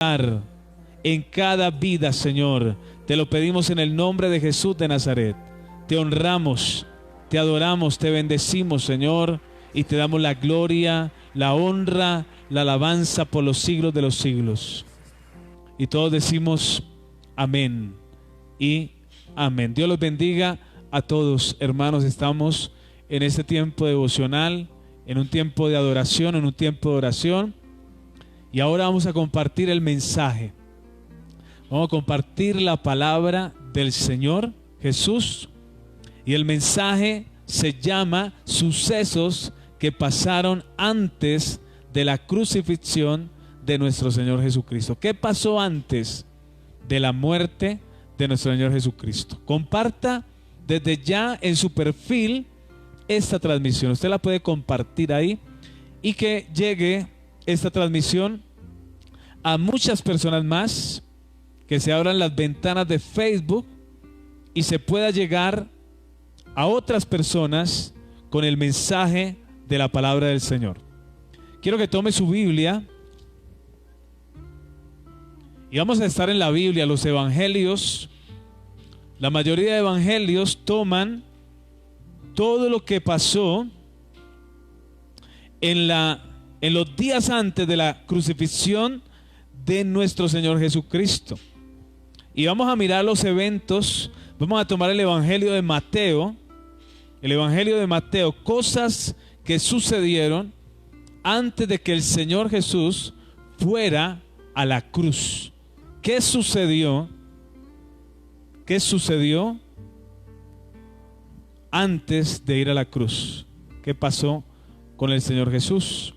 en cada vida, Señor. Te lo pedimos en el nombre de Jesús de Nazaret. Te honramos, te adoramos, te bendecimos, Señor, y te damos la gloria, la honra, la alabanza por los siglos de los siglos. Y todos decimos amén y amén. Dios los bendiga a todos, hermanos. Estamos en este tiempo devocional, en un tiempo de adoración, en un tiempo de oración. Y ahora vamos a compartir el mensaje. Vamos a compartir la palabra del Señor Jesús. Y el mensaje se llama Sucesos que pasaron antes de la crucifixión de nuestro Señor Jesucristo. ¿Qué pasó antes de la muerte de nuestro Señor Jesucristo? Comparta desde ya en su perfil esta transmisión. Usted la puede compartir ahí y que llegue esta transmisión a muchas personas más, que se abran las ventanas de Facebook y se pueda llegar a otras personas con el mensaje de la palabra del Señor. Quiero que tome su Biblia y vamos a estar en la Biblia. Los evangelios, la mayoría de evangelios toman todo lo que pasó en los días antes de la crucifixión de nuestro Señor Jesucristo. Y vamos a mirar los eventos. Vamos a tomar el Evangelio de Mateo. El Evangelio de Mateo, cosas que sucedieron antes de que el Señor Jesús fuera a la cruz. ¿Qué sucedió? ¿Qué sucedió antes de ir a la cruz? ¿Qué pasó con el Señor Jesús?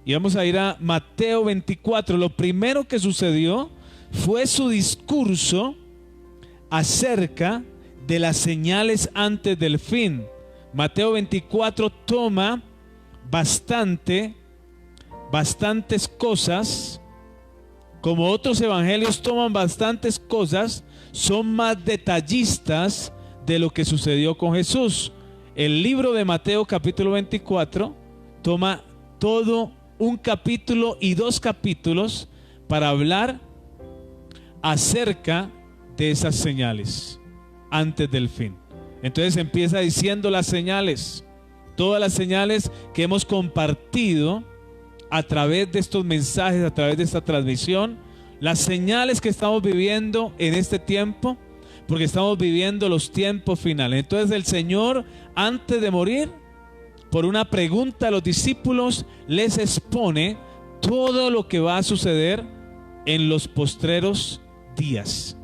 Y vamos a ir a Mateo 24. Lo primero que sucedió fue su discurso acerca de las señales antes del fin. Mateo 24 toma bastantes cosas, como otros evangelios toman bastantes cosas, son más detallistas de lo que sucedió con Jesús. El libro de Mateo capítulo 24 toma todo un capítulo y 2 capítulos para hablar acerca de esas señales antes del fin. Entonces empieza diciendo las señales, todas las señales que hemos compartido a través de estos mensajes, a través de esta transmisión, las señales que estamos viviendo en este tiempo, porque estamos viviendo los tiempos finales. Entonces el Señor, antes de morir, por una pregunta a los discípulos, les expone todo lo que va a suceder en los postreros días.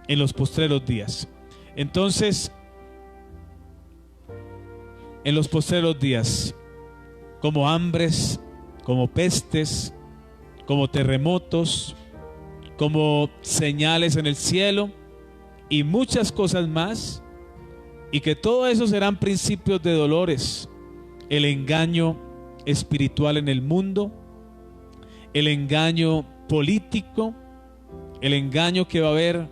En los postreros días. Entonces, en los postreros días, como hambres, como pestes, como terremotos, como señales en el cielo y muchas cosas más, y que todo eso serán principios de dolores. El engaño espiritual en el mundo, el engaño político, el engaño que va a haber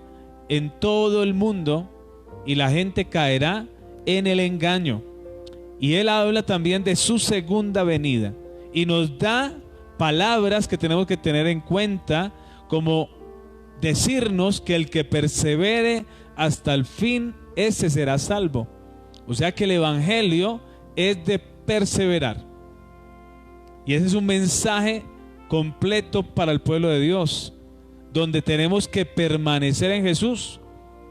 en todo el mundo, y la gente caerá en el engaño. Y él habla también de su segunda venida y nos da palabras que tenemos que tener en cuenta, como decirnos que el que persevere hasta el fin, ese será salvo. O sea que el evangelio es de perseverar, y ese es un mensaje completo para el pueblo de Dios, donde tenemos que permanecer en Jesús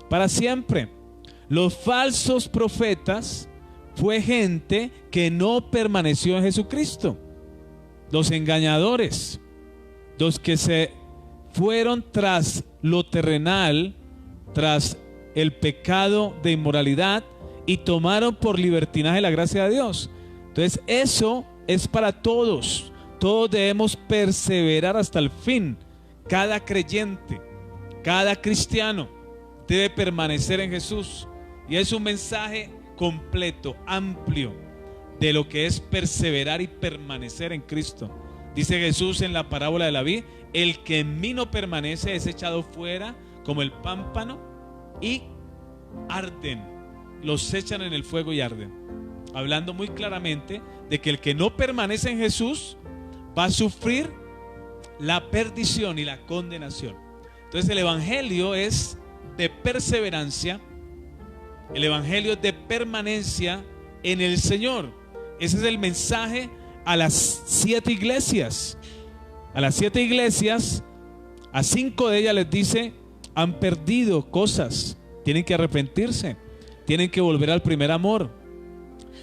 para siempre. Los falsos profetas fue gente que no permaneció en Jesucristo. Los engañadores, los que se fueron tras lo terrenal, tras el pecado de inmoralidad, y tomaron por libertinaje la gracia de Dios. Entonces eso es para todos. Todos debemos perseverar hasta el fin. Cada creyente, cada cristiano debe permanecer en Jesús. Y es un mensaje completo, amplio, de lo que es perseverar y permanecer en Cristo. Dice Jesús en la parábola de la vid: el que en mí no permanece es echado fuera como el pámpano y arden. Los echan en el fuego y arden. Hablando muy claramente de que el que no permanece en Jesús va a sufrir la perdición y la condenación. Entonces el evangelio es de perseverancia, el evangelio es de permanencia en el Señor. Ese es el mensaje a las 7 iglesias. A las 7 iglesias, a 5 de ellas les dice: han perdido cosas, tienen que arrepentirse, tienen que volver al primer amor.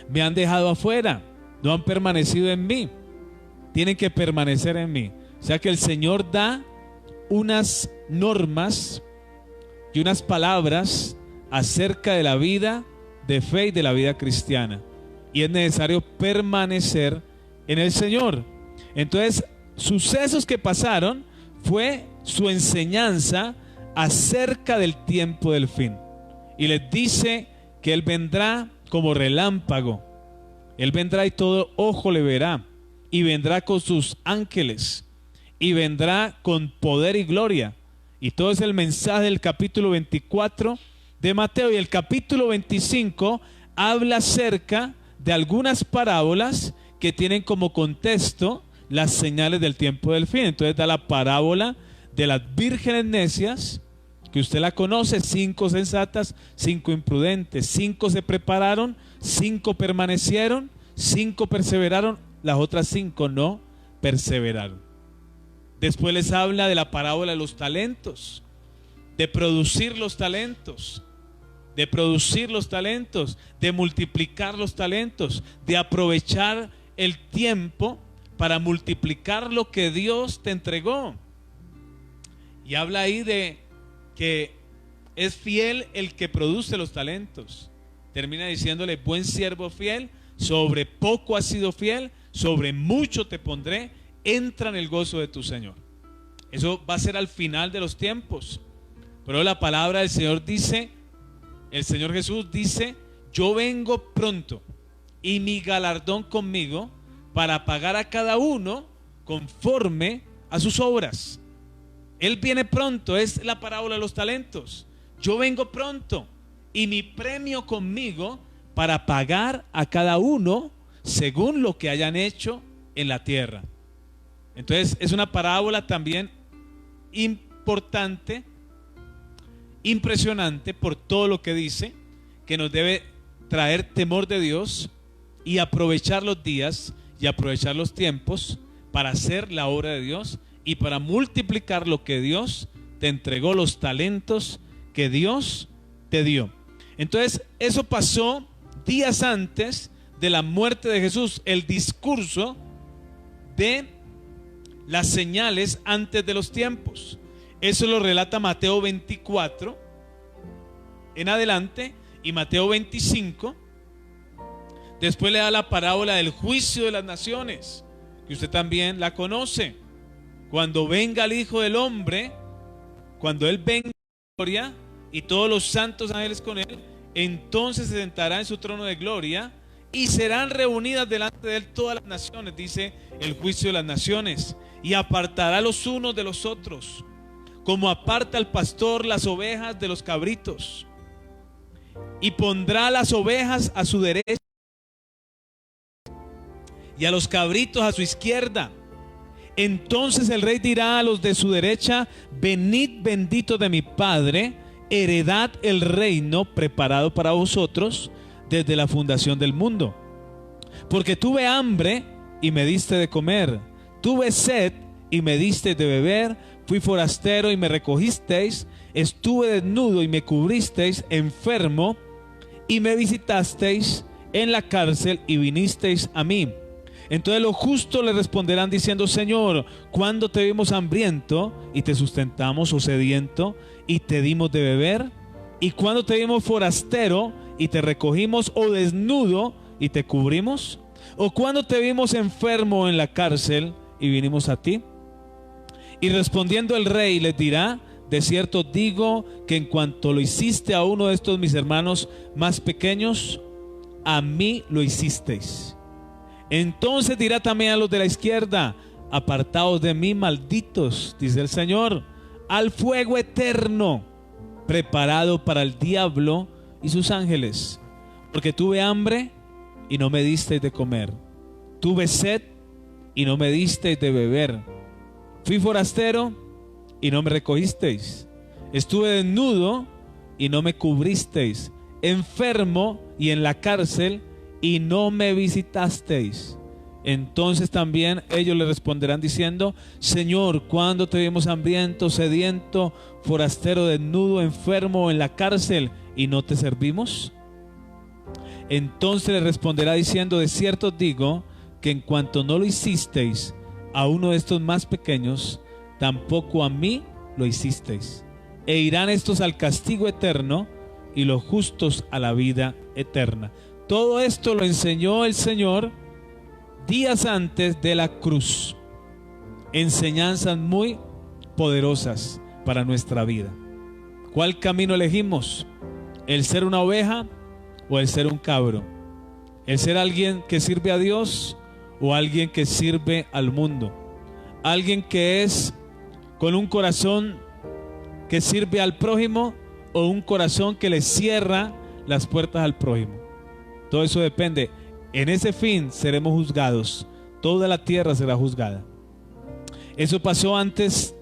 Me han dejado afuera, no han permanecido en mí, tienen que permanecer en mí. O sea que el Señor da unas normas y unas palabras acerca de la vida de fe y de la vida cristiana, y es necesario permanecer en el Señor. Entonces, sucesos que pasaron fue su enseñanza acerca del tiempo del fin, y les dice que Él vendrá como relámpago, Él vendrá y todo ojo le verá, y vendrá con sus ángeles, y vendrá con poder y gloria. Y todo es el mensaje del capítulo 24 de Mateo. Y el capítulo 25 habla acerca de algunas parábolas que tienen como contexto las señales del tiempo del fin. Entonces da la parábola de las vírgenes necias, que usted la conoce: 5 sensatas, 5 imprudentes. 5 se prepararon, 5 permanecieron, 5 perseveraron, las otras 5 no perseveraron. Después les habla de la parábola de los talentos, de producir los talentos, de producir los talentos, de multiplicar los talentos, de aprovechar el tiempo para multiplicar lo que Dios te entregó. Y habla ahí de que es fiel el que produce los talentos. Termina diciéndole: buen siervo fiel, sobre poco has sido fiel, sobre mucho te pondré, entra en el gozo de tu Señor. Eso va a ser al final de los tiempos. Pero la palabra del Señor dice, el Señor Jesús dice: yo vengo pronto y mi galardón conmigo para pagar a cada uno conforme a sus obras. Él viene pronto, es la parábola de los talentos. Yo vengo pronto y mi premio conmigo para pagar a cada uno según lo que hayan hecho en la tierra. Entonces es una parábola también importante, impresionante por todo lo que dice, que nos debe traer temor de Dios y aprovechar los días y aprovechar los tiempos para hacer la obra de Dios y para multiplicar lo que Dios te entregó, los talentos que Dios te dio. Entonces eso pasó días antes de la muerte de Jesús, el discurso de las señales antes de los tiempos. Eso lo relata Mateo 24 en adelante y Mateo 25. Después le da la parábola del juicio de las naciones, que usted también la conoce. Cuando venga el Hijo del Hombre, cuando Él venga en gloria y todos los santos ángeles con Él, entonces se sentará en su trono de gloria y serán reunidas delante de Él todas las naciones, dice el juicio de las naciones, y apartará los unos de los otros, como aparta el pastor las ovejas de los cabritos, y pondrá las ovejas a su derecha y a los cabritos a su izquierda. Entonces el rey dirá a los de su derecha: venid benditos de mi Padre, heredad el reino preparado para vosotros desde la fundación del mundo. Porque tuve hambre y me diste de comer, tuve sed y me diste de beber, fui forastero y me recogisteis, estuve desnudo y me cubristeis, enfermo y me visitasteis, en la cárcel y vinisteis a mí. Entonces los justos le responderán diciendo: Señor, ¿cuándo te vimos hambriento y te sustentamos, o sediento y te dimos de beber? ¿Y cuándo te vimos forastero y te recogimos, o desnudo y te cubrimos? ¿O cuándo te vimos enfermo en la cárcel y vinimos a ti? Y respondiendo el rey les dirá: de cierto digo que en cuanto lo hiciste a uno de estos mis hermanos más pequeños, a mí lo hicisteis. Entonces dirá también a los de la izquierda: apartaos de mí, malditos, dice el Señor, al fuego eterno preparado para el diablo y sus ángeles. Porque tuve hambre y no me disteis de comer, tuve sed y no me disteis de beber, Fui forastero y no me recogisteis. Estuve desnudo y no me cubristeis. Enfermo y en la cárcel y no me visitasteis. Entonces también ellos le responderán diciendo: Señor, ¿cuándo te vimos hambriento, sediento, forastero, desnudo, enfermo o en la cárcel y no te servimos? Entonces le responderá diciendo: de cierto os digo que en cuanto no lo hicisteis a uno de estos más pequeños, tampoco a mí lo hicisteis. E irán estos al castigo eterno y los justos a la vida eterna. Todo esto lo enseñó el Señor días antes de la cruz. Enseñanzas muy poderosas para nuestra vida. ¿Cuál camino elegimos? ¿El ser una oveja o el ser un cabro? ¿El ser alguien que sirve a Dios o alguien que sirve al mundo? ¿Alguien que es con un corazón que sirve al prójimo o un corazón que le cierra las puertas al prójimo? Todo eso depende. En ese fin seremos juzgados. Toda la tierra será juzgada. Eso pasó antes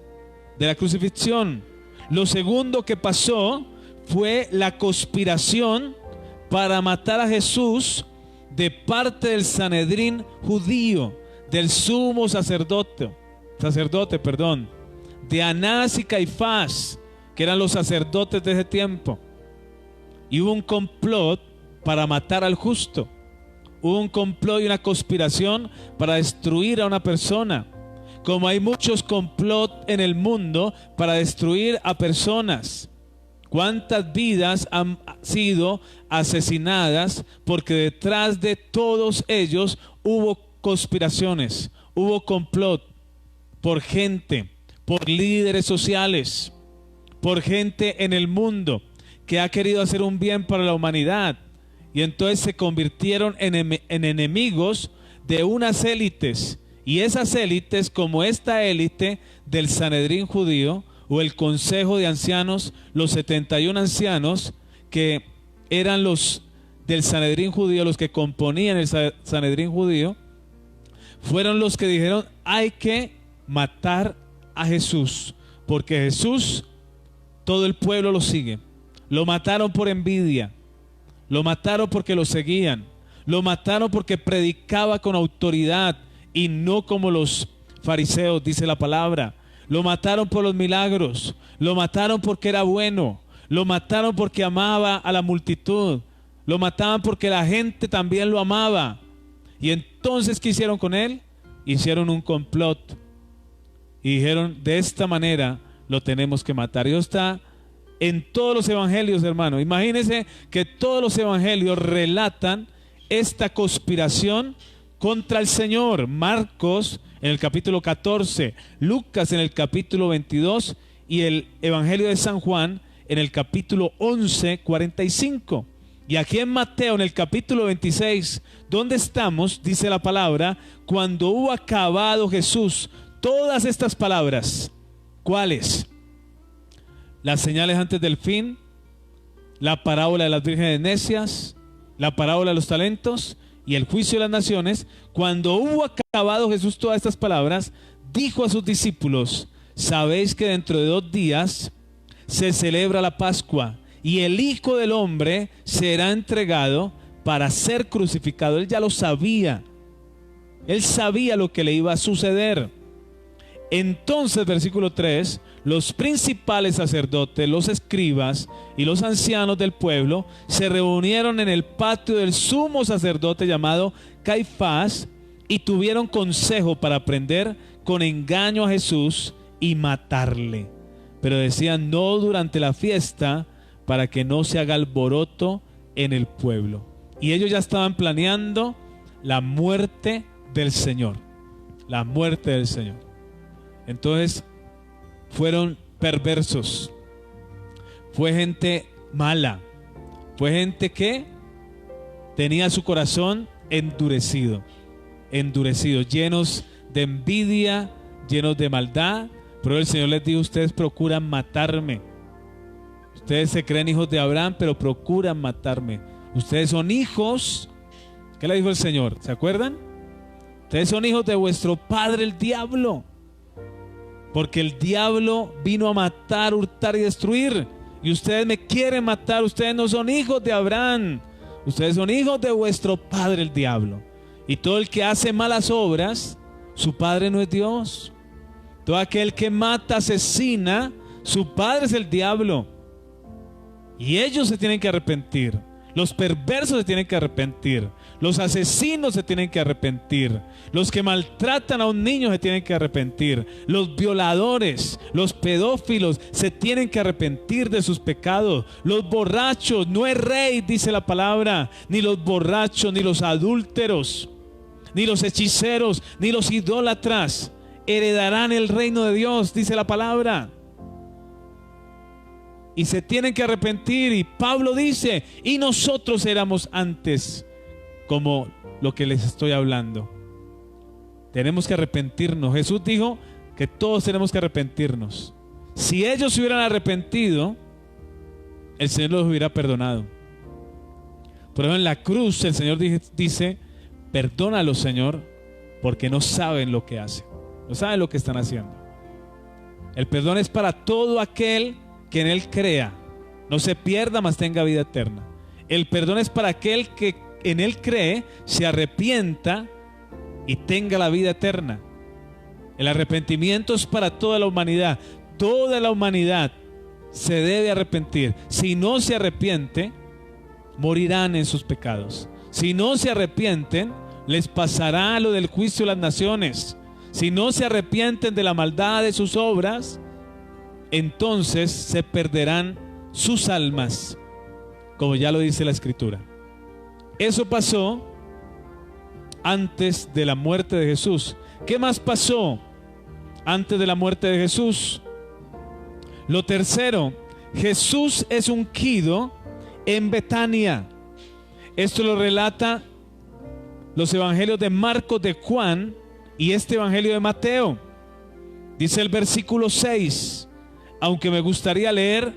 de la crucifixión. Lo segundo que pasó fue la conspiración para matar a Jesús de parte del Sanedrín judío, del sumo sacerdote, de Anás y Caifás, que eran los sacerdotes de ese tiempo. Y hubo un complot para matar al justo. Hubo un complot y una conspiración para destruir a una persona. Como hay muchos complots en el mundo para destruir a personas. ¿Cuántas vidas han sido asesinadas porque detrás de todos ellos hubo conspiraciones, hubo complot por gente, por líderes sociales, por gente en el mundo que ha querido hacer un bien para la humanidad? Y entonces se convirtieron en enemigos de unas élites. Y esas élites, como esta élite del Sanedrín judío o el consejo de ancianos, los 71 ancianos que eran los del Sanedrín judío, los que componían el Sanedrín judío, fueron los que dijeron: hay que matar a Jesús, porque Jesús, todo el pueblo lo sigue. Lo mataron por envidia. Lo mataron porque lo seguían. Lo mataron porque predicaba con autoridad y no como los fariseos, dice la palabra. Lo mataron por los milagros. Lo mataron porque era bueno. Lo mataron porque amaba a la multitud. Lo mataban porque la gente también lo amaba. Y entonces, ¿qué hicieron con él? Hicieron un complot. Y dijeron: de esta manera lo tenemos que matar. Dios está en todos los evangelios, hermano. Imagínense que todos los evangelios relatan esta conspiración contra el Señor. Marcos en el capítulo 14, Lucas en el capítulo 22 y el evangelio de San Juan en el capítulo 11, 45. Y aquí en Mateo en el capítulo 26, donde estamos, dice la palabra: cuando hubo acabado Jesús todas estas palabras. ¿Cuáles? Las señales antes del fin, la parábola de las vírgenes necias, la parábola de los talentos y el juicio de las naciones. Cuando hubo acabado Jesús todas estas palabras, dijo a sus discípulos: sabéis que dentro de 2 días se celebra la Pascua y el Hijo del Hombre será entregado para ser crucificado. Él ya lo sabía. Él sabía lo que le iba a suceder. Entonces, versículo 3, los principales sacerdotes, los escribas y los ancianos del pueblo se reunieron en el patio del sumo sacerdote llamado Caifás y tuvieron consejo para prender con engaño a Jesús y matarle. Pero decían: no durante la fiesta, para que no se haga alboroto en el pueblo. Y ellos ya estaban planeando la muerte del Señor. La muerte del Señor. Entonces fueron perversos. Fue gente mala. Fue gente que tenía su corazón endurecido, llenos de envidia, llenos de maldad. Pero el Señor les dijo: ustedes procuran matarme. Ustedes se creen hijos de Abraham, pero procuran matarme. Ustedes son hijos. ¿Qué le dijo el Señor? ¿Se acuerdan? Ustedes son hijos de vuestro padre el diablo. porque el diablo vino a matar, hurtar y destruir. Y ustedes me quieren matar. Ustedes no son hijos de Abraham. Ustedes son hijos de vuestro padre el diablo. Y todo el que hace malas obras, su padre no es Dios. Todo aquel que mata, asesina, su padre es el diablo. Y ellos se tienen que arrepentir. Los perversos se tienen que arrepentir. Los asesinos se tienen que arrepentir. Los que maltratan a un niño se tienen que arrepentir. Los violadores, los pedófilos se tienen que arrepentir de sus pecados. Los borrachos, no es rey, dice la palabra, ni los borrachos, ni los adúlteros, ni los hechiceros, ni los idólatras heredarán el reino de Dios, dice la palabra. Y se tienen que arrepentir. Y Pablo dice, y nosotros éramos antes como lo que les estoy hablando. Tenemos que arrepentirnos. Jesús dijo que todos tenemos que arrepentirnos. Si ellos se hubieran arrepentido, el Señor los hubiera perdonado. Por ejemplo, en la cruz el Señor dice, perdónalos, Señor, porque no saben lo que hacen. No saben lo que están haciendo. El perdón es para todo aquel que en Él crea, no se pierda, mas tenga vida eterna. El perdón es para aquel que en Él cree, se arrepienta y tenga la vida eterna. El arrepentimiento es para toda la humanidad. Toda la humanidad se debe arrepentir. Si no se arrepiente, morirán en sus pecados. Si no se arrepienten, les pasará lo del juicio de las naciones. Si no se arrepienten de la maldad de sus obras, entonces se perderán sus almas, como ya lo dice la Escritura. Eso pasó antes de la muerte de Jesús. ¿Qué más pasó antes de la muerte de Jesús? Lo tercero, Jesús es ungido en Betania. Esto lo relata los evangelios de Marcos, de Juan y este evangelio de Mateo. Dice el versículo 6, aunque me gustaría leer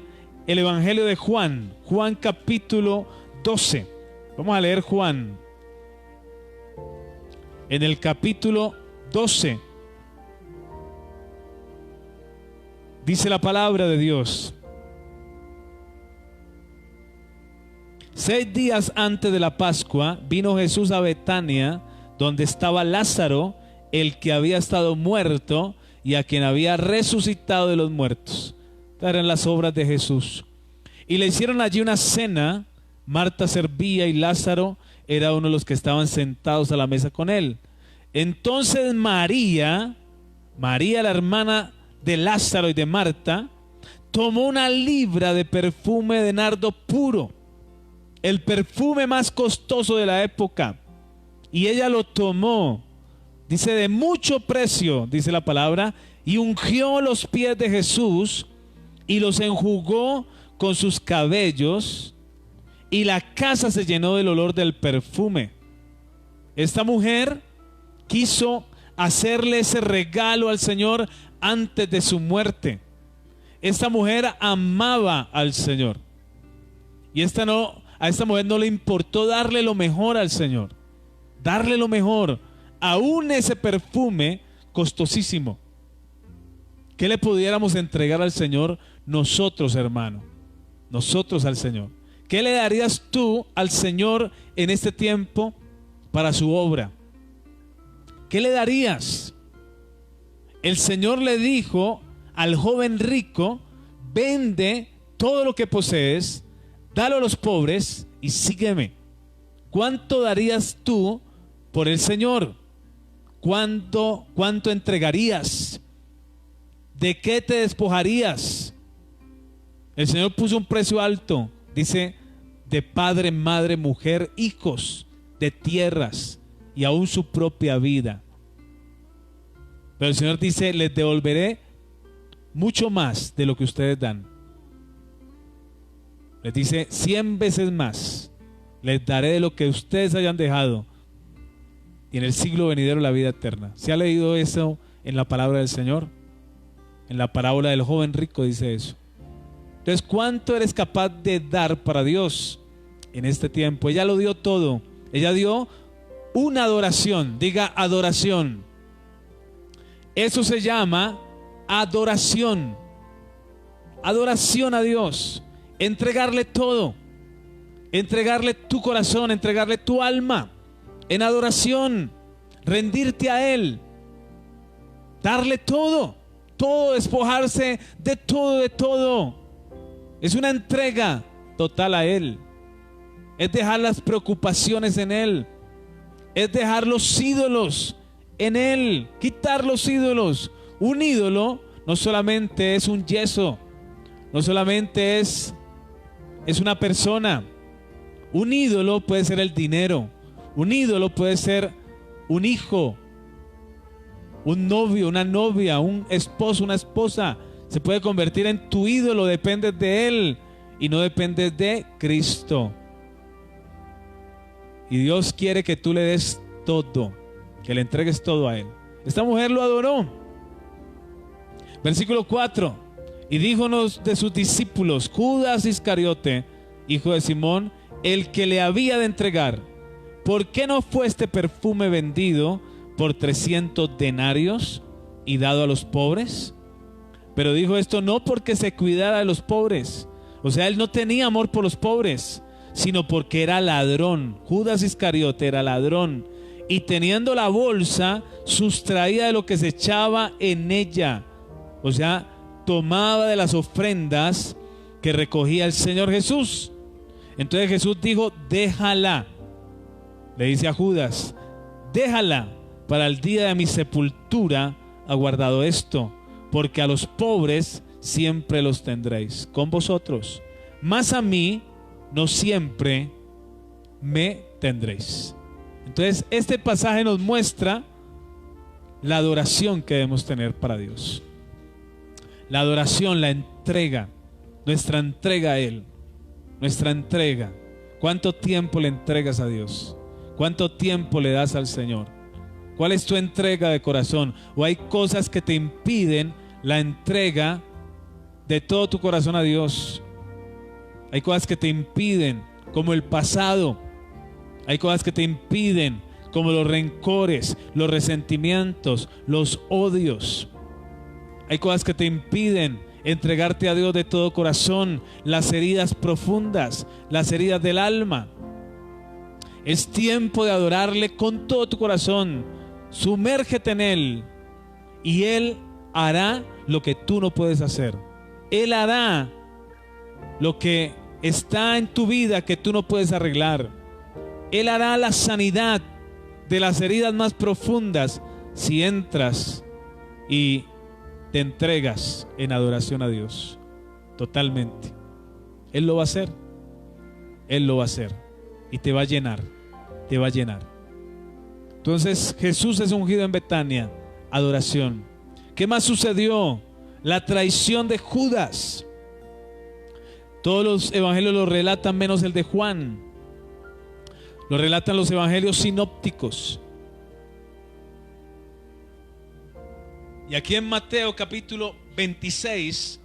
el evangelio de Juan, Juan capítulo 12. Vamos a leer Juan. En el capítulo 12 dice la palabra de Dios: 6 días antes de la Pascua vino Jesús a Betania, donde estaba Lázaro, el que había estado muerto y a quien había resucitado de los muertos. Estas eran las obras de Jesús. Y le hicieron allí una cena. Marta servía y Lázaro era uno de los que estaban sentados a la mesa con él. Entonces María, la hermana de Lázaro y de Marta, tomó una libra de perfume de nardo puro, el perfume más costoso de la época, y ella lo tomó, dice, de mucho precio, dice la palabra, y ungió los pies de Jesús y los enjugó con sus cabellos, y la casa se llenó del olor del perfume. Esta mujer quiso hacerle ese regalo al Señor antes de su muerte. Esta mujer amaba al Señor. Y a esta mujer no le importó darle lo mejor al Señor. Darle lo mejor. Aún ese perfume costosísimo. ¿Qué le pudiéramos entregar al Señor nosotros, hermano? Nosotros al Señor. ¿Qué le darías tú al Señor en este tiempo para su obra? ¿Qué le darías? El Señor le dijo al joven rico: vende todo lo que posees, dalo a los pobres y sígueme. ¿Cuánto darías tú por el Señor? ¿Cuánto entregarías? ¿De qué te despojarías? El Señor puso un precio alto. Dice, de padre, madre, mujer, hijos, de tierras y aún su propia vida. Pero el Señor dice, les devolveré mucho más de lo que ustedes dan. Les dice, 100 veces más les daré de lo que ustedes hayan dejado, y en el siglo venidero la vida eterna. ¿Se ha leído eso en la palabra del Señor? En la parábola del joven rico dice eso. Entonces, ¿cuánto eres capaz de dar para Dios en este tiempo? Ella lo dio todo. Ella dio una adoración. Diga adoración. Eso se llama adoración. Adoración a Dios. Entregarle todo. Entregarle tu corazón, entregarle tu alma en adoración. Rendirte a Él. Darle todo. Todo, despojarse de todo, de todo. Es una entrega total a Él. Es dejar las preocupaciones en Él. Es dejar los ídolos en Él. Quitar los ídolos. Un ídolo no solamente es un yeso. No solamente es una persona. Un ídolo puede ser el dinero. Un ídolo puede ser un hijo, un novio, una novia, un esposo, una esposa. Se puede convertir en tu ídolo. Dependes de Él y no dependes de Cristo. Y Dios quiere que tú le des todo, que le entregues todo a Él. Esta mujer lo adoró. Versículo 4. Y díjonos de sus discípulos, Judas Iscariote, hijo de Simón, el que le había de entregar, ¿por qué no fue este perfume vendido por 300 denarios y dado a los pobres? Pero dijo esto no porque se cuidara de los pobres. O sea, él no tenía amor por los pobres, sino porque era ladrón. Judas Iscariote era ladrón, y teniendo la bolsa, sustraía de lo que se echaba en ella. O sea, tomaba de las ofrendas que recogía el Señor Jesús. Entonces Jesús dijo, déjala. Le dice a Judas, déjala, para el día de mi sepultura ha guardado esto, porque a los pobres siempre los tendréis con vosotros, mas a mí no siempre me tendréis. Entonces este pasaje nos muestra la adoración que debemos tener para Dios. La adoración, la entrega, nuestra entrega a Él, nuestra entrega. ¿Cuánto tiempo le entregas a Dios? ¿Cuánto tiempo le das al Señor? ¿Cuál es tu entrega de corazón? ¿O hay cosas que te impiden la entrega de todo tu corazón a Dios? Hay cosas que te impiden, como el pasado. Hay cosas que te impiden, como los rencores, los resentimientos, los odios. Hay cosas que te impiden entregarte a Dios de todo corazón, las heridas profundas, las heridas del alma. Es tiempo de adorarle con todo tu corazón. Sumérgete en Él y Él hará lo que tú no puedes hacer. Él hará lo que está en tu vida que tú no puedes arreglar. Él hará la sanidad de las heridas más profundas si entras y te entregas en adoración a Dios totalmente. Él lo va a hacer. Él lo va a hacer y te va a llenar, te va a llenar. Entonces Jesús es ungido en Betania, adoración. ¿Qué más sucedió? La traición de Judas. Todos los evangelios lo relatan menos el de Juan. Lo relatan los evangelios sinópticos. Y aquí en Mateo capítulo 26,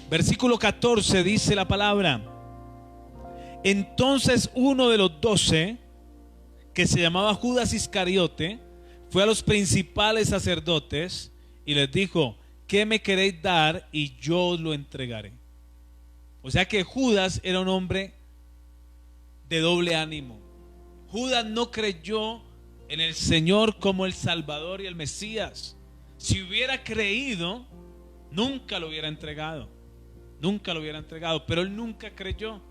versículo 14 dice la palabra: entonces uno de los 12, que se llamaba Judas Iscariote, fue a los principales sacerdotes y les dijo: ¿qué me queréis dar? Y yo os lo entregaré. O sea que Judas era un hombre de doble ánimo. Judas no creyó en el Señor como el Salvador y el Mesías. Si hubiera creído, nunca lo hubiera entregado. Nunca lo hubiera entregado, pero él nunca creyó.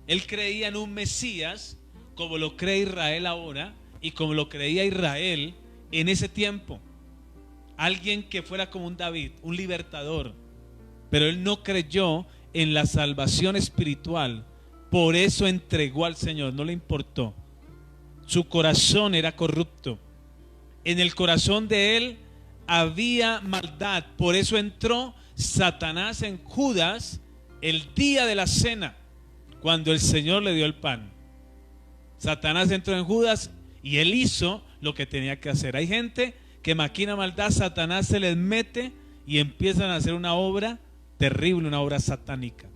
Él creía en un Mesías como lo cree Israel ahora y como lo creía Israel en ese tiempo. Alguien que fuera como un David, un libertador. Pero él no creyó en la salvación espiritual. Por eso entregó al Señor, no le importó. Su corazón era corrupto. En el corazón de él había maldad. Por eso entró Satanás en Judas el día de la cena, cuando el Señor le dio el pan. Satanás entró en Judas y él hizo lo que tenía que hacer. Hay gente que maquina maldad, Satanás se les mete y empiezan a hacer una obra terrible, una obra satánica.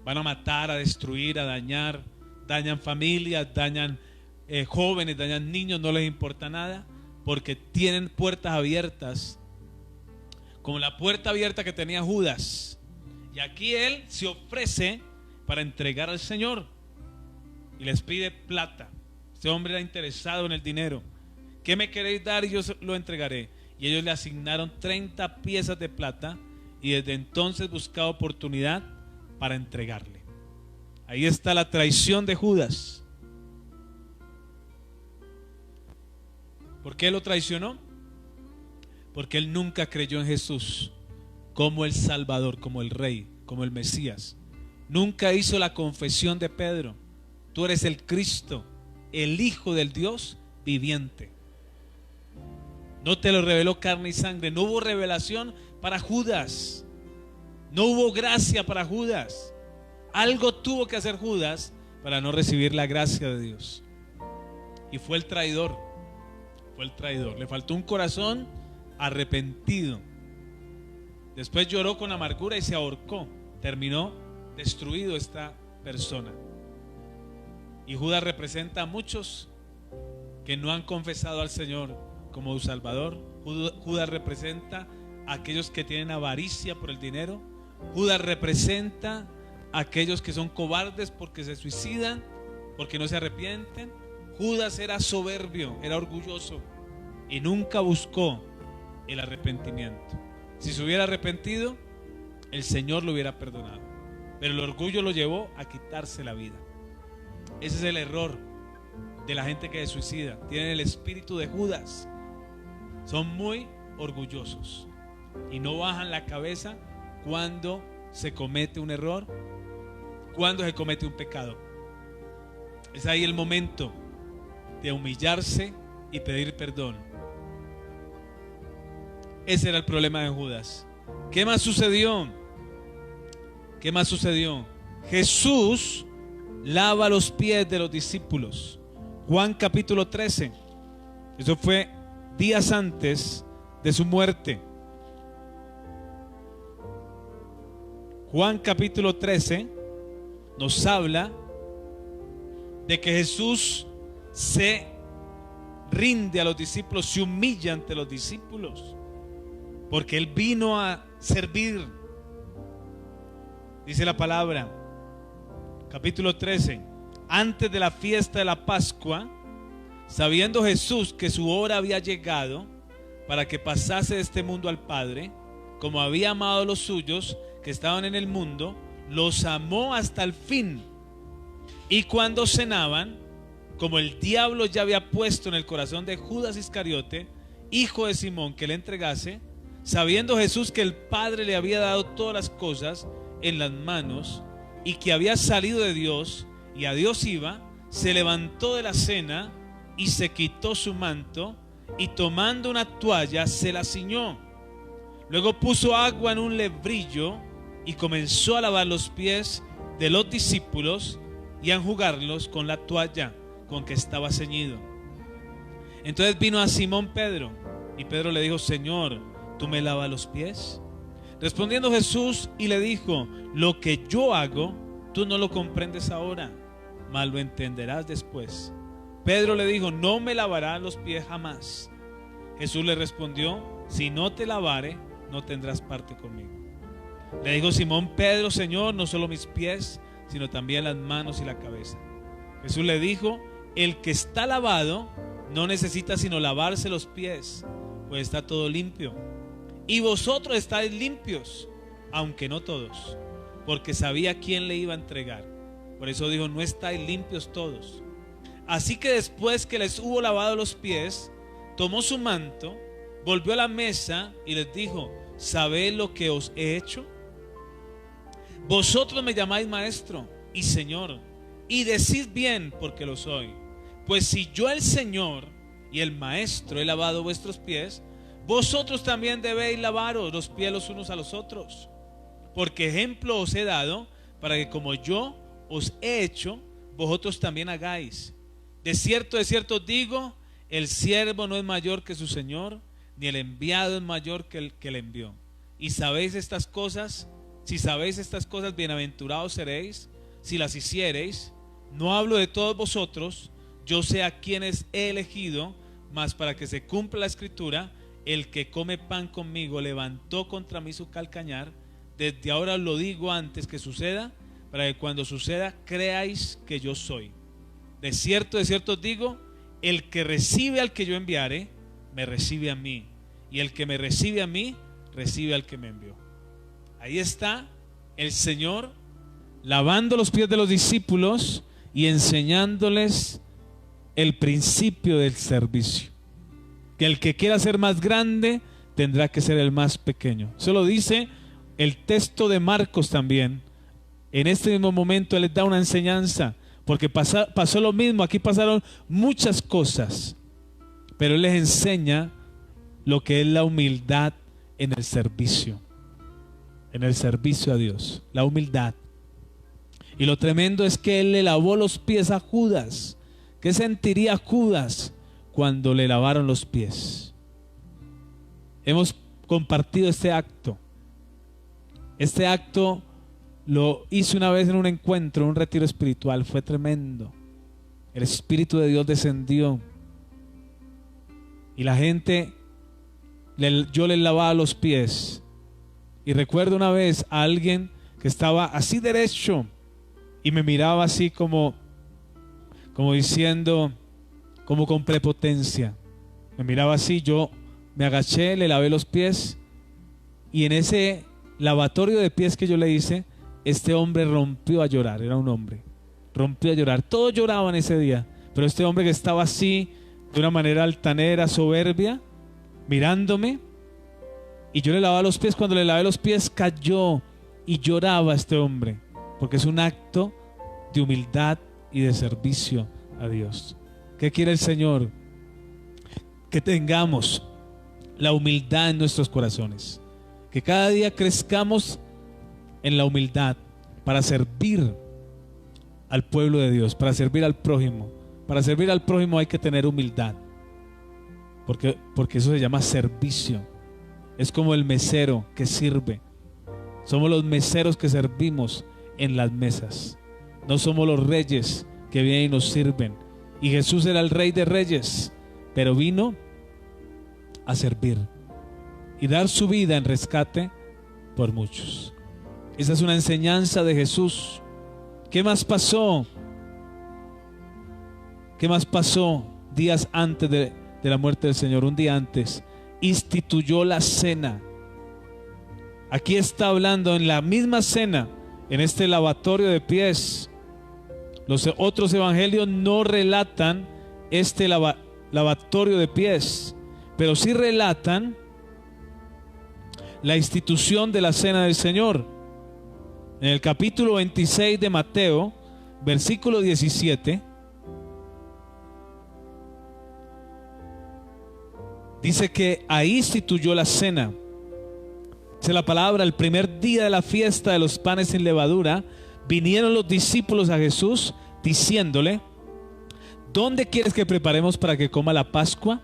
Van a matar, a destruir, a dañar, dañan familias, dañan jóvenes, dañan niños, no les importa nada, porque tienen puertas abiertas como la puerta abierta que tenía Judas. Y aquí él se ofrece para entregar al Señor y les pide plata. Este hombre era interesado en el dinero. ¿Qué me queréis dar? Y yo lo entregaré. Y ellos le asignaron 30 piezas de plata y desde entonces buscaba oportunidad para entregarle. Ahí está la traición de Judas. ¿Por qué lo traicionó? Porque él nunca creyó en Jesús como el Salvador, como el Rey, como el Mesías. Nunca hizo la confesión de Pedro: tú eres el Cristo, el Hijo del Dios viviente. No te lo reveló carne y sangre. No hubo revelación para Judas. No hubo gracia para Judas. Algo tuvo que hacer Judas para no recibir la gracia de Dios. Y fue el traidor. Fue el traidor. Le faltó un corazón arrepentido. Después lloró con amargura y se ahorcó. Terminó destruido esta persona. Y Judas representa a muchos que no han confesado al Señor como su Salvador. Judas representa a aquellos que tienen avaricia por el dinero. Judas representa a aquellos que son cobardes porque se suicidan, porque no se arrepienten. Judas era soberbio, era orgulloso y nunca buscó el arrepentimiento. Si se hubiera arrepentido, el Señor lo hubiera perdonado, pero el orgullo lo llevó a quitarse la vida. Ese es el error de la gente que se suicida. Tienen el espíritu de Judas. Son muy orgullosos y no bajan la cabeza cuando se comete un error, cuando se comete un pecado. Es ahí el momento de humillarse y pedir perdón. Ese era el problema de Judas. ¿Qué más sucedió? ¿Qué más sucedió? Jesús lava los pies de los discípulos. Juan capítulo 13. Eso fue días antes de su muerte. Juan capítulo 13 nos habla de que Jesús se rinde a los discípulos, se humilla ante los discípulos, porque Él vino a servir. Dice la palabra, capítulo 13: antes de la fiesta de la Pascua, sabiendo Jesús que su hora había llegado para que pasase de este mundo al Padre, como había amado a los suyos que estaban en el mundo, los amó hasta el fin. Y cuando cenaban, como el diablo ya había puesto en el corazón de Judas Iscariote, hijo de Simón, que le entregase, sabiendo Jesús que el Padre le había dado todas las cosas en las manos y que había salido de Dios y a Dios iba, se levantó de la cena y se quitó su manto y tomando una toalla se la ciñó. Luego puso agua en un lebrillo y comenzó a lavar los pies de los discípulos y a enjugarlos con la toalla con que estaba ceñido. Entonces vino a Simón Pedro y Pedro le dijo: Señor, ¿tú me lavas los pies? Respondiendo Jesús y le dijo: lo que yo hago, tú no lo comprendes ahora, mas lo entenderás después. Pedro le dijo: no me lavarás los pies jamás. Jesús le respondió: si no te lavare, no tendrás parte conmigo. Le dijo Simón Pedro: Señor, no solo mis pies, sino también las manos y la cabeza. Jesús le dijo: el que está lavado no necesita sino lavarse los pies, pues está todo limpio. Y vosotros estáis limpios, aunque no todos, porque sabía quién le iba a entregar. Por eso dijo: no estáis limpios todos. Así que después que les hubo lavado los pies, tomó su manto, volvió a la mesa y les dijo: ¿sabéis lo que os he hecho? Vosotros me llamáis maestro y señor, y decís bien, porque lo soy. Pues si yo, el Señor y el maestro, he lavado vuestros pies, vosotros también debéis lavaros los pies los unos a los otros. Porque ejemplo os he dado, para que como yo os he hecho, vosotros también hagáis. De cierto os digo, el siervo no es mayor que su Señor, ni el enviado es mayor que el que le envió. Y sabéis estas cosas. Si sabéis estas cosas, bienaventurados seréis si las hiciereis. No hablo de todos vosotros, yo sé a quienes he elegido, mas para que se cumpla la escritura, el que come pan conmigo levantó contra mí su calcañar. Desde ahora lo digo antes que suceda, para que cuando suceda creáis que yo soy. De cierto os digo, el que recibe al que yo enviare, me recibe a mí, y el que me recibe a mí, recibe al que me envió. Ahí está el Señor lavando los pies de los discípulos y enseñándoles el principio del servicio. Que el que quiera ser más grande tendrá que ser el más pequeño. Eso lo dice el texto de Marcos también. En este mismo momento Él les da una enseñanza, porque pasó lo mismo. Aquí pasaron muchas cosas, pero Él les enseña lo que es la humildad en el servicio a Dios, la humildad. Y lo tremendo es que Él le lavó los pies a Judas. ¿Qué sentiría Judas cuando le lavaron los pies? Hemos compartido este acto. Este acto lo hice una vez en un encuentro, en un retiro espiritual. Fue tremendo. El Espíritu de Dios descendió y la gente, yo les lavaba los pies. Y recuerdo una vez a alguien que estaba así derecho y me miraba así como diciendo, como con prepotencia. Me miraba así, yo me agaché, le lavé los pies, y en ese lavatorio de pies que yo le hice, este hombre rompió a llorar. Era un hombre, rompió a llorar. Todos lloraban ese día, pero este hombre que estaba así de una manera altanera, soberbia, mirándome, y yo le lavaba los pies. Cuando le lavé los pies, cayó y lloraba este hombre, porque es un acto de humildad y de servicio a Dios. ¿Qué quiere el Señor? Que tengamos la humildad en nuestros corazones, que cada día crezcamos en la humildad para servir al pueblo de Dios, para servir al prójimo. Para servir al prójimo hay que tener humildad, porque eso se llama servicio. Es como el mesero que sirve. Somos los meseros que servimos en las mesas. No somos los reyes que vienen y nos sirven. Y Jesús era el Rey de Reyes, pero vino a servir y dar su vida en rescate por muchos. Esa es una enseñanza de Jesús. ¿Qué más pasó? ¿Qué más pasó días antes de la muerte del Señor? Un día antes instituyó la cena. Aquí está hablando en la misma cena, en este lavatorio de pies. Los otros evangelios no relatan este lavatorio de pies, pero sí relatan la institución de la cena del Señor. En el capítulo 26 de Mateo, versículo 17, dice que ahí instituyó la cena. Dice la palabra: el primer día de la fiesta de los panes sin levadura, vinieron los discípulos a Jesús diciéndole: ¿dónde quieres que preparemos para que coma la Pascua?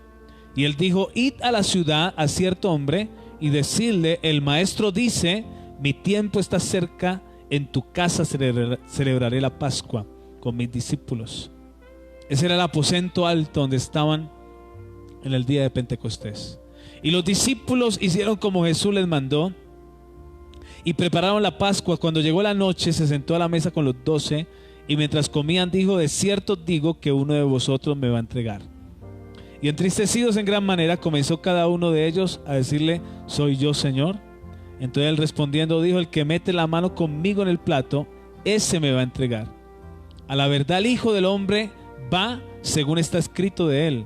Y él dijo: id a la ciudad a cierto hombre y decidle: el maestro dice, mi tiempo está cerca, en tu casa celebraré la Pascua con mis discípulos. Ese era el aposento alto donde estaban en el día de Pentecostés. Y los discípulos hicieron como Jesús les mandó y prepararon la Pascua. Cuando llegó la noche, se sentó a la mesa con los 12, y mientras comían dijo: de cierto digo que uno de vosotros me va a entregar. Y entristecidos en gran manera, comenzó cada uno de ellos a decirle: ¿soy yo, Señor? Entonces él respondiendo dijo: el que mete la mano conmigo en el plato, ese me va a entregar. A la verdad el Hijo del Hombre va según está escrito de él.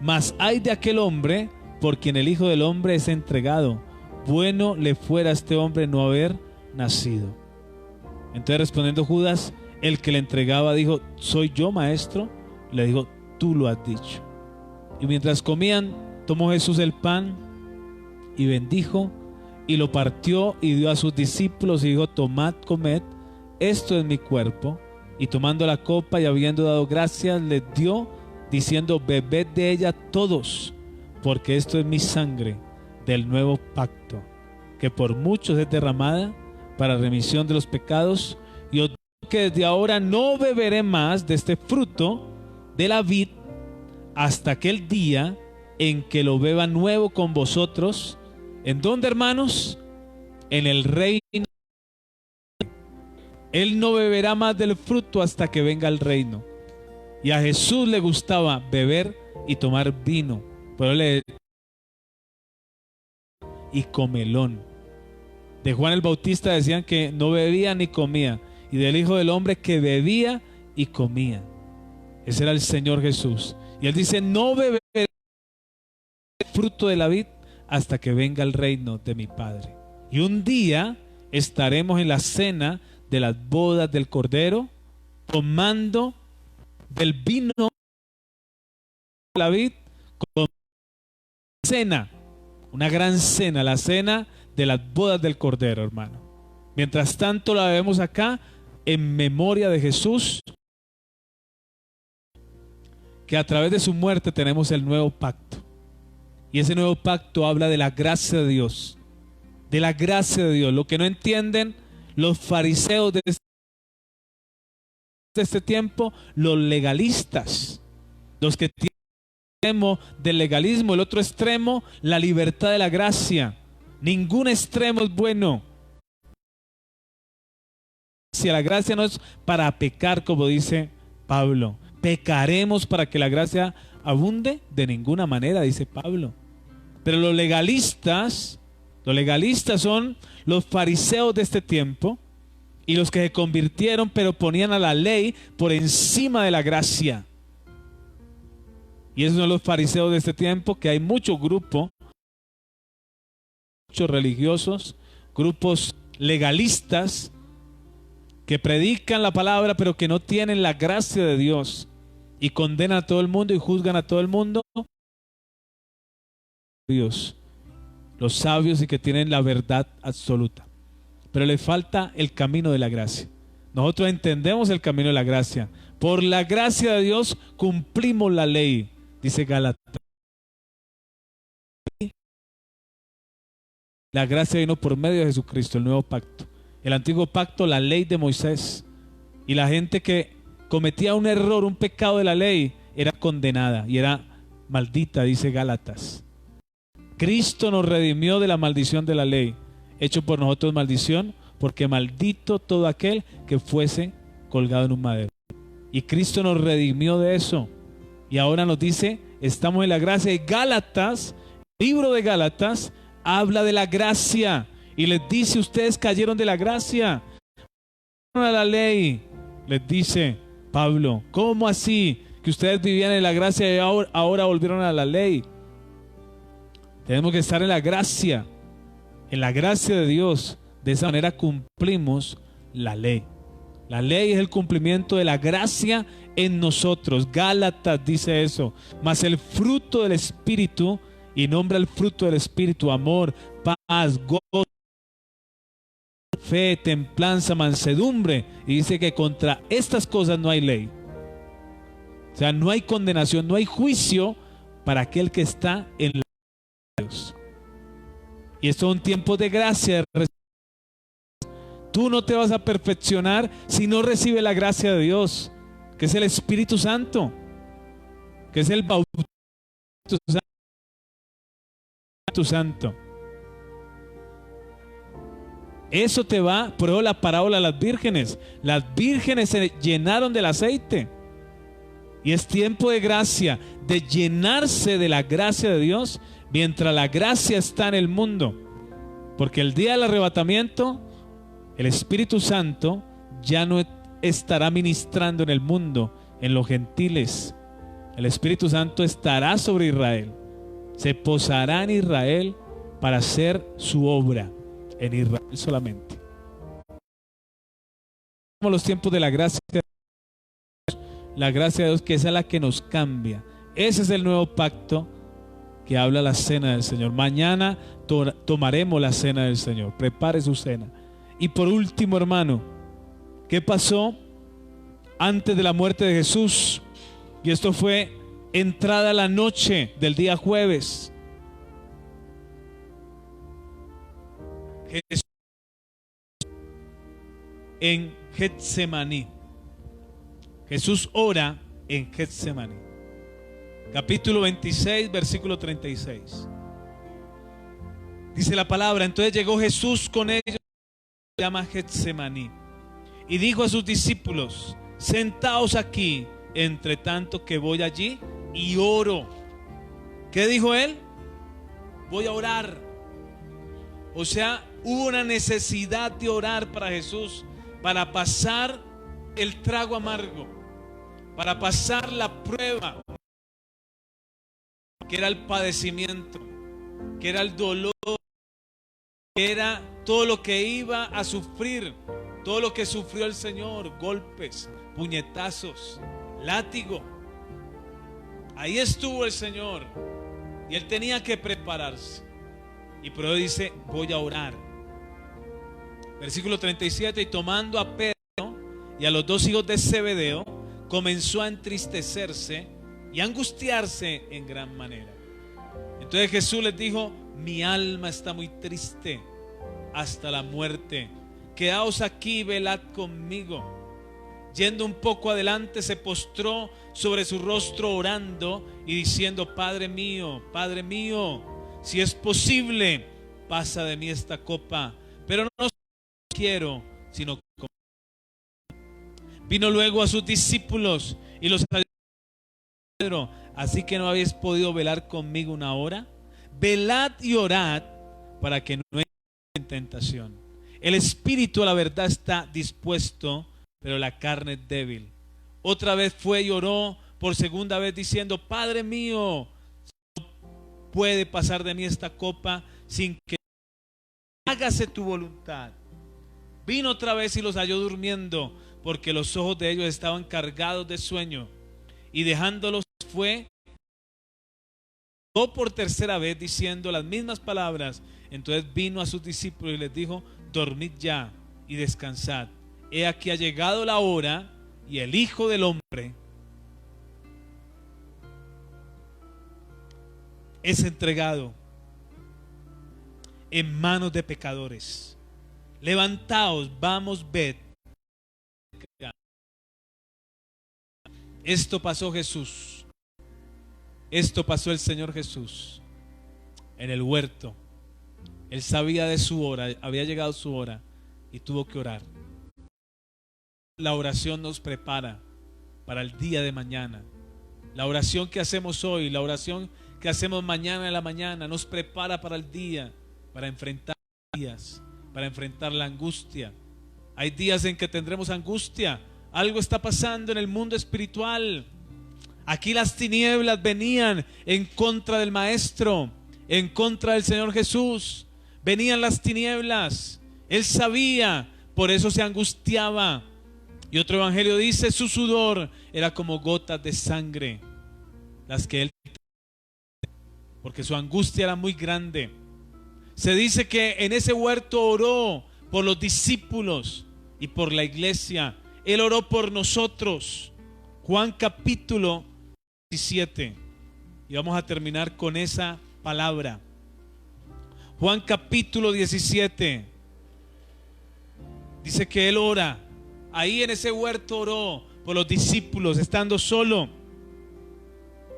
Mas ay de aquel hombre por quien el Hijo del Hombre es entregado. Bueno le fuera a este hombre no haber nacido. Entonces respondiendo Judas, el que le entregaba, dijo: ¿soy yo, maestro? Le dijo: tú lo has dicho. Y mientras comían, tomó Jesús el pan y bendijo y lo partió y dio a sus discípulos y dijo: tomad, comed, esto es mi cuerpo. Y tomando la copa y habiendo dado gracias, les dio, diciendo: bebed de ella todos, porque esto es mi sangre del nuevo pacto, que por muchos es derramada para remisión de los pecados. Y os digo que desde ahora no beberé más de este fruto de la vid hasta aquel día en que lo beba nuevo con vosotros. ¿En dónde, hermanos? En el reino. Él no beberá más del fruto hasta que venga el reino. Y a Jesús le gustaba beber y tomar vino, pero le y comelón. De Juan el Bautista decían que no bebía ni comía, y del Hijo del Hombre que bebía y comía. Ese era el Señor Jesús. Y él dice: no beberé el fruto de la vid hasta que venga el reino de mi Padre. Y un día estaremos en la cena de las bodas del Cordero, tomando del vino de la vid con cena, una gran cena, la cena de las bodas del Cordero, hermano. Mientras tanto la bebemos acá en memoria de Jesús, que a través de su muerte tenemos el nuevo pacto. Y ese nuevo pacto habla de la gracia de Dios, de la gracia de Dios. Lo que no entienden los fariseos de este tiempo, los legalistas, los que tienen el extremo del legalismo, el otro extremo, la libertad de la gracia. Ningún extremo es bueno. Si la gracia no es para pecar, como dice Pablo, pecaremos para que la gracia abunde, de ninguna manera, dice Pablo. Pero los legalistas son los fariseos de este tiempo, y los que se convirtieron pero ponían a la ley por encima de la gracia. Y esos son los fariseos de este tiempo, que hay muchos grupos, muchos religiosos, grupos legalistas que predican la palabra pero que no tienen la gracia de Dios, y condenan a todo el mundo y juzgan a todo el mundo. Dios, los sabios y que tienen la verdad absoluta, pero le falta el camino de la gracia. Nosotros entendemos el camino de la gracia. Por la gracia de Dios cumplimos la ley, dice Gálatas. La gracia vino por medio de Jesucristo, el nuevo pacto. El antiguo pacto, la ley de Moisés. Y la gente que cometía un error, un pecado de la ley, era condenada y era maldita, dice Gálatas. Cristo nos redimió de la maldición de la ley, hecho por nosotros maldición, porque maldito todo aquel que fuese colgado en un madero. Y Cristo nos redimió de eso. Y ahora nos dice, estamos en la gracia. Y Gálatas, libro de Gálatas, habla de la gracia. Y les dice, ustedes cayeron de la gracia, a la ley. Les dice Pablo, ¿cómo así? Que ustedes vivían en la gracia y ahora volvieron a la ley. Tenemos que estar en la gracia de Dios. De esa manera cumplimos la ley. La ley es el cumplimiento de la gracia en nosotros. Gálatas dice eso. Mas el fruto del Espíritu, y nombra el fruto del Espíritu: amor, paz, gozo, fe, templanza, mansedumbre. Y dice que contra estas cosas no hay ley. O sea, no hay condenación, no hay juicio para aquel que está en la gracia de Dios. Y esto es un tiempo de gracia. Tú no te vas a perfeccionar si no recibes la gracia de Dios, que es el Espíritu Santo, que es el bautismo del Espíritu Santo. Eso te va, por eso la parábola de las vírgenes. Las vírgenes se llenaron del aceite. Y es tiempo de gracia, de llenarse de la gracia de Dios, mientras la gracia está en el mundo. Porque el día del arrebatamiento, el Espíritu Santo ya no estará ministrando en el mundo, en los gentiles. El Espíritu Santo estará sobre Israel. Se posará en Israel para hacer su obra en Israel solamente. Como los tiempos de la gracia de Dios, que esa es la que nos cambia. Ese es el nuevo pacto que habla la cena del Señor. Mañana tomaremos la cena del Señor. Prepare su cena. Y por último, hermano, ¿qué pasó antes de la muerte de Jesús? Y esto fue entrada la noche del día jueves. Jesús en Getsemaní. Jesús ora en Getsemaní. capítulo 26, versículo 36. Dice la palabra: entonces llegó Jesús con ellos, se llama Getsemaní, y dijo a sus discípulos: sentaos aquí, entre tanto que voy allí y oro. ¿Qué dijo él? Voy a orar. O sea, hubo una necesidad de orar para Jesús, para pasar el trago amargo, para pasar la prueba, que era el padecimiento, que era el dolor, que era todo lo que iba a sufrir, todo lo que sufrió el Señor: golpes, puñetazos, látigo. Ahí estuvo el Señor y Él tenía que prepararse. Y por eso dice: voy a orar. Versículo 37: y tomando a Pedro y a los dos hijos de Zebedeo, comenzó a entristecerse y a angustiarse en gran manera. Entonces Jesús les dijo: mi alma está muy triste hasta la muerte, quedaos aquí y velad conmigo. Yendo un poco adelante, se postró sobre su rostro orando y diciendo: Padre mío, si es posible, pasa de mí esta copa, pero no quiero, sino como. Vino luego a sus discípulos y los ayudó: Pedro, así que no habéis podido velar conmigo una hora. Velad y orad para que no entréis en tentación. El espíritu a la verdad está dispuesto, pero la carne es débil. Otra vez fue y oró por segunda vez diciendo: Padre mío, no puede pasar de mí esta copa sin que hágase tu voluntad. Vino otra vez y los halló durmiendo, porque los ojos de ellos estaban cargados de sueño. Y dejándolos fue por tercera vez diciendo las mismas palabras. Entonces vino a sus discípulos y les dijo: dormid ya y descansad. He aquí ha llegado la hora y el Hijo del Hombre es entregado en manos de pecadores. Levantaos, vamos, ved. Esto pasó Jesús. Esto pasó el Señor Jesús en el huerto. Él sabía de su hora, había llegado su hora y tuvo que orar. La oración nos prepara para el día de mañana. La oración que hacemos hoy, la oración que hacemos mañana en la mañana, nos prepara para el día, para enfrentar días, para enfrentar la angustia. Hay días en que tendremos angustia. Algo está pasando en el mundo espiritual. Aquí las tinieblas venían en contra del Maestro, en contra del Señor Jesús. Venían las tinieblas. Él sabía, por eso se angustiaba. Y otro evangelio dice: su sudor era como gotas de sangre, las que él, porque su angustia era muy grande. Se dice que en ese huerto oró por los discípulos y por la iglesia. Él oró por nosotros. Juan capítulo 17. Y vamos a terminar con esa palabra. Juan capítulo 17. Dice que él ora. Ahí en ese huerto oró por los discípulos, estando solo.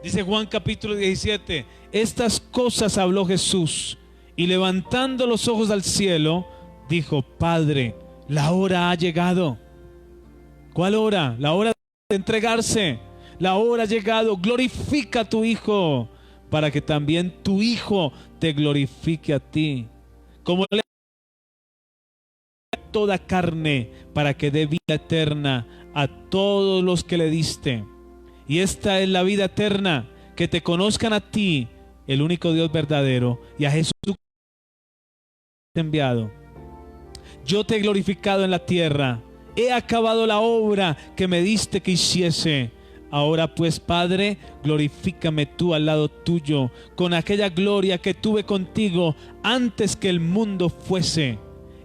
Dice Juan capítulo 17: estas cosas habló Jesús, y levantando los ojos al cielo, dijo: Padre, la hora ha llegado. ¿Cuál hora? La hora de entregarse. La hora ha llegado. Glorifica a tu Hijo, para que también tu Hijo te glorifique a ti. Como le toda carne, para que dé vida eterna a todos los que le diste. Y esta es la vida eterna, que te conozcan a ti, el único Dios verdadero, y a Jesús enviado. Yo te he glorificado en la tierra. He acabado la obra que me diste que hiciese. Ahora pues, Padre, glorifícame tú al lado tuyo, con aquella gloria que tuve contigo antes que el mundo fuese.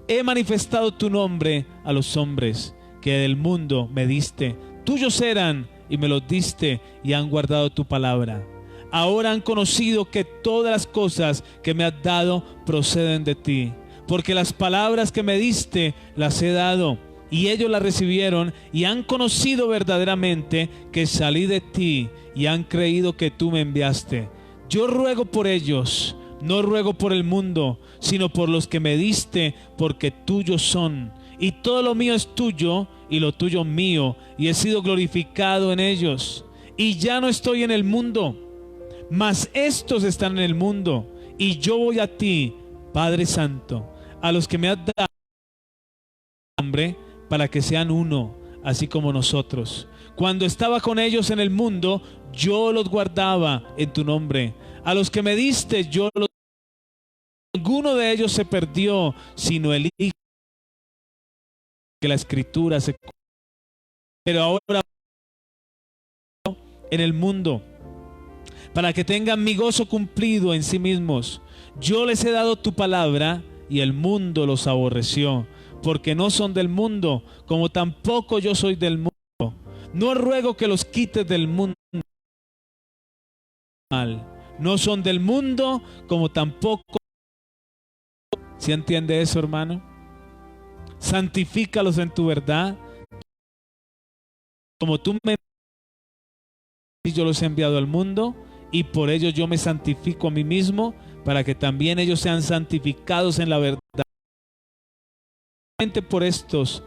He manifestado tu nombre a los hombres que del mundo me diste. Tuyos eran y me los diste, y han guardado tu palabra. Ahora han conocido que todas las cosas que me has dado proceden de ti, porque las palabras que me diste las he dado, y ellos la recibieron y han conocido verdaderamente que salí de ti y han creído que tú me enviaste. Yo ruego por ellos, no ruego por el mundo, sino por los que me diste, porque tuyos son. Y todo lo mío es tuyo y lo tuyo mío, y he sido glorificado en ellos. Y ya no estoy en el mundo, mas estos están en el mundo, y yo voy a ti, Padre Santo, a los que me has dado nombre, para que sean uno, así como nosotros. Cuando estaba con ellos en el mundo, yo los guardaba en tu nombre. A los que me diste, yo los... Ninguno de ellos se perdió, sino el Hijo, que la Escritura se... Pero ahora en el mundo, para que tengan mi gozo cumplido en sí mismos. Yo les he dado tu palabra y el mundo los aborreció, porque no son del mundo, como tampoco yo soy del mundo. No ruego que los quites del mundo. No son del mundo, como tampoco... ¿Sí entiende eso, hermano? Santifícalos en tu verdad. Como tú me... Yo los he enviado al mundo, y por ello yo me santifico a mí mismo, para que también ellos sean santificados en la verdad. Por estos,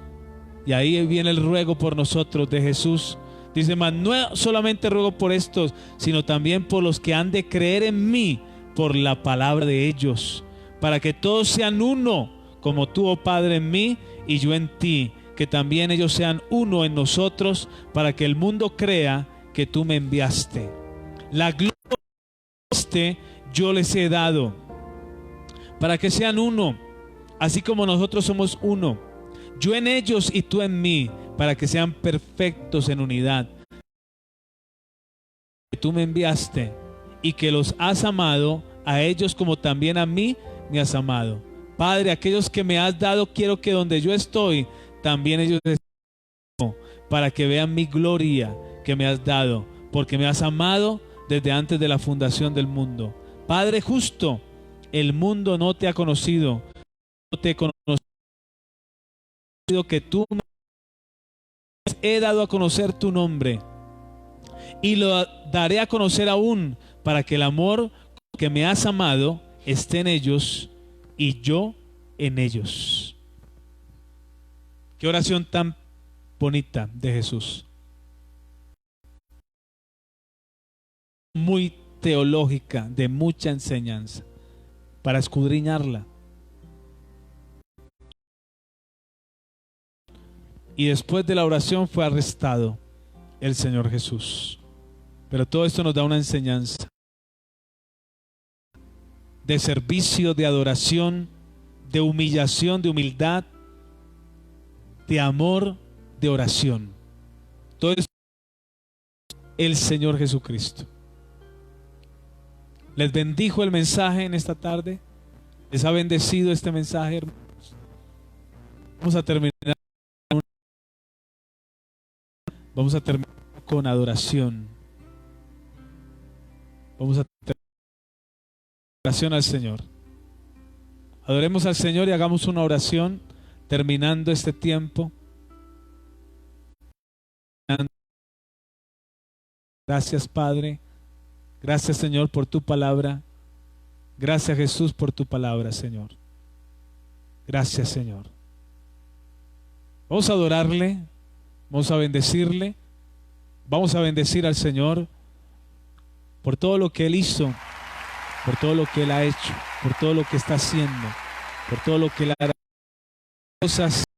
y ahí viene el ruego por nosotros de Jesús. Dice, mas no solamente ruego por estos, sino también por los que han de creer en mí por la palabra de ellos, para que todos sean uno, como tú, oh Padre, en mí y yo en ti, que también ellos sean uno en nosotros, para que el mundo crea que tú me enviaste. La gloria yo les he dado, para que sean uno, así como nosotros somos uno. Yo en ellos y tú en mí, para que sean perfectos en unidad. Que tú me enviaste y que los has amado a ellos como también a mí me has amado. Padre, aquellos que me has dado, quiero que donde yo estoy, también ellos estén, para que vean mi gloria que me has dado, porque me has amado desde antes de la fundación del mundo. Padre justo, el mundo no te ha conocido, no te he conocido, que tú me he dado a conocer tu nombre, y lo daré a conocer aún, para que el amor que me has amado esté en ellos y yo en ellos. Qué oración tan bonita de Jesús. Muy teológica, de mucha enseñanza, para escudriñarla. Y después de la oración fue arrestado el Señor Jesús. Pero todo esto nos da una enseñanza de servicio, de adoración, de humillación, de humildad, de amor, de oración. Todo esto el Señor Jesucristo. ¿Les bendijo el mensaje en esta tarde? ¿Les ha bendecido este mensaje, hermanos? Vamos a terminar con adoración. Vamos a terminar con oración al Señor. Adoremos al Señor y hagamos una oración terminando este tiempo. Gracias, Padre. Gracias, Señor, por tu palabra. Gracias, Jesús, por tu palabra, Señor. Gracias, Señor. Vamos a adorarle. Vamos a bendecirle. Vamos a bendecir al Señor por todo lo que Él hizo, por todo lo que Él ha hecho, por todo lo que está haciendo, por todo lo que Él hará. Cosas